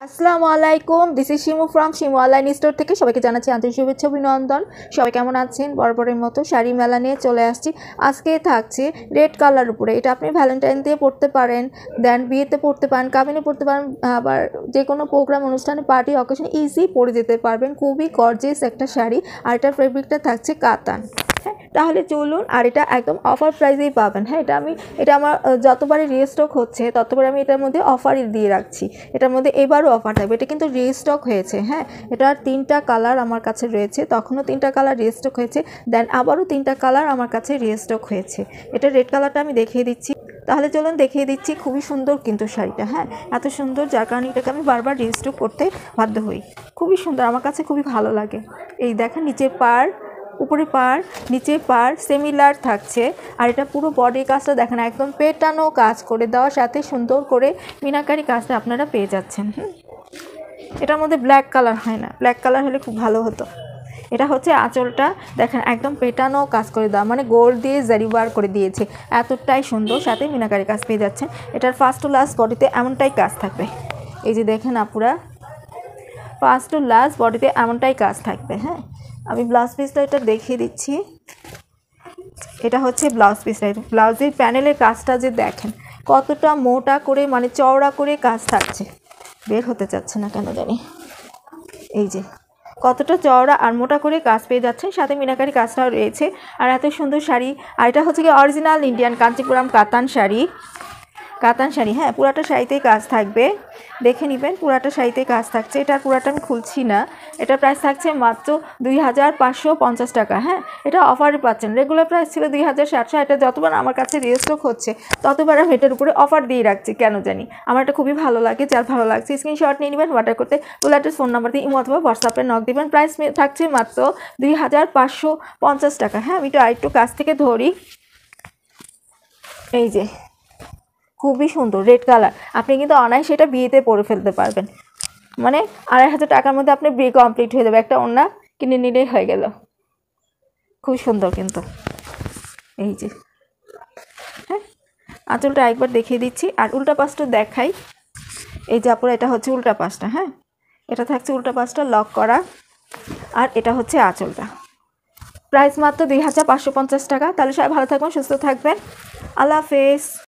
আসসালামু আলাইকুম, this is Shimu from Shimu online store থেকে সবাইকে জানাচ্ছি আন্তরিক শুভেচ্ছা অভিনন্দন। সবাই কেমন আছেন? বরাবরের মতো শাড়ি মেলা নিয়ে চলে আসছি। আজকে থাকছে রেড কালার উপরে। এটা আপনি ভ্যালেন্টাইন দিয়ে পরতে পারেন, দেন বিয়েতে পরতে পারেন, কাবিনে পরতে পারেন, আবার যে কোনো প্রোগ্রাম অনুষ্ঠানে পার্টি অকেশনে ইজি পরে যেতে পারবেন। খুবই গর্জিয়াস একটা শাড়ি, আর এটার ফেব্রিকটা থাকছে কাতান। তাহলে চলুন, আর এটা একদম অফার প্রাইসেই পাবেন। হ্যাঁ, এটা আমার যতবারই রিস্টক হচ্ছে ততবার আমি এটার মধ্যে অফারই দিয়ে রাখছি। এটার মধ্যে এবারও অফার থাকবে। এটা কিন্তু রিস্টক হয়েছে। হ্যাঁ, এটার 3টা কালার আমার কাছে রয়েছে, তখনও 3টা কালার রিস্টক হয়েছে, দেন আবারও 3টা কালার আমার কাছে রিস্টক হয়েছে। এটা রেড কালারটা আমি দেখিয়ে দিচ্ছি। তাহলে চলুন দেখিয়ে দিচ্ছি। খুবই সুন্দর কিন্তু শাড়িটা, হ্যাঁ, এত সুন্দর, যার কারণে এটাকে আমি বারবার রিস্টক করতে বাধ্য হই। খুবই সুন্দর, আমার কাছে খুবই ভালো লাগে। এই দেখেন, নিচে পাড়, উপরে পাড়, নিচে পাড় সিমিলার থাকছে। আর এটা পুরো বডি কাজটা দেখেন, একদম পেটানো কাজ করে দেওয়ার সাথে সুন্দর করে মিনাকারি কাজটা আপনারা পেয়ে যাচ্ছেন। এটার মধ্যে ব্ল্যাক কালার হয় না, ব্ল্যাক কালার হলে খুব ভালো হতো। এটা হচ্ছে আঁচলটা, দেখেন একদম পেটানো কাজ করে দেওয়া, মানে গোল্ড দিয়ে জারিবার করে দিয়েছে, এতটাই সুন্দর, সাথে মিনাকারি কাজ পেয়ে যাচ্ছেন। এটার ফার্স্ট টু লাস্ট বডিতে এমনটাই কাজ থাকবে। এই যে দেখেন আপুরা, ফার্স্ট টু লাস্ট বডিতে এমনটাই কাজ থাকবে। হ্যাঁ, আমি ব্লাউজ পিসটা এটা দেখিয়ে দিচ্ছি। এটা হচ্ছে ব্লাউজ পিসটা। ব্লাউজের প্যানেলের কাজটা যে দেখেন কতটা মোটা করে, মানে চওড়া করে কাজ থাকছে, বের হতে চাচ্ছে না কেন জানি। এই যে কতটা চওড়া আর মোটা করে কাজ পেয়ে যাচ্ছেন, সাথে মিনাকারি কাজটাও রয়েছে। আর এত সুন্দর শাড়ি। আর এটা হচ্ছে কি অরিজিনাল ইন্ডিয়ান কাঞ্চিপুরম কাতান শাড়ি, কাতান শাড়ি। হ্যাঁ, পুরাটা শাড়িতেই কাজ থাকবে, দেখে নেবেন, পুরাটা শাড়িতে কাজ থাকছে। এটার পুরাটা আমি খুলছি না। এটা প্রাইস থাকছে মাত্র 2550 টাকা। হ্যাঁ, এটা অফারে পাচ্ছেন। রেগুলার প্রাইস ছিল 2700। এটা যতবার আমার কাছে রিস্টক হচ্ছে ততবার আমি এটার উপরে অফার দিয়ে রাখছি, কেন জানি। আমার এটা খুবই ভালো লাগে, যার ভালো লাগছে স্ক্রিনশট নিয়ে নেবেন। অর্ডার করতে ফুল অ্যাড্রেস, ফোন নাম্বার দিয়ে ইমো অথবা হোয়াটসঅ্যাপে নক দিবেন। প্রাইস থাকছে মাত্র 2550 টাকা। হ্যাঁ, আমি একটু আরেকটু কাছ থেকে ধরি। এই যে খুবই সুন্দর রেড কালার, আপনি কিন্তু অনায়াসে এটা বিয়েতে পরে ফেলতে পারবেন। মানে 2500 টাকার মধ্যে আপনি বিয়ে কমপ্লিট হয়ে যাবে, একটা ওড়না কিনে নিলেই হয়ে গেল। খুব সুন্দর কিন্তু। এই যে, হ্যাঁ, আঁচলটা একবার দেখিয়ে দিচ্ছি, আর উল্টা পাশটা দেখাই। এই যে আপুরা, এটা হচ্ছে উল্টা পাশটা। হ্যাঁ, এটা থাকছে উল্টা পাশটা লক করা, আর এটা হচ্ছে আঁচলটা। প্রাইস মাত্র 2550 টাকা। তাহলে সবাই ভালো থাকবেন, সুস্থ থাকবেন। আল্লাহ হাফেজ।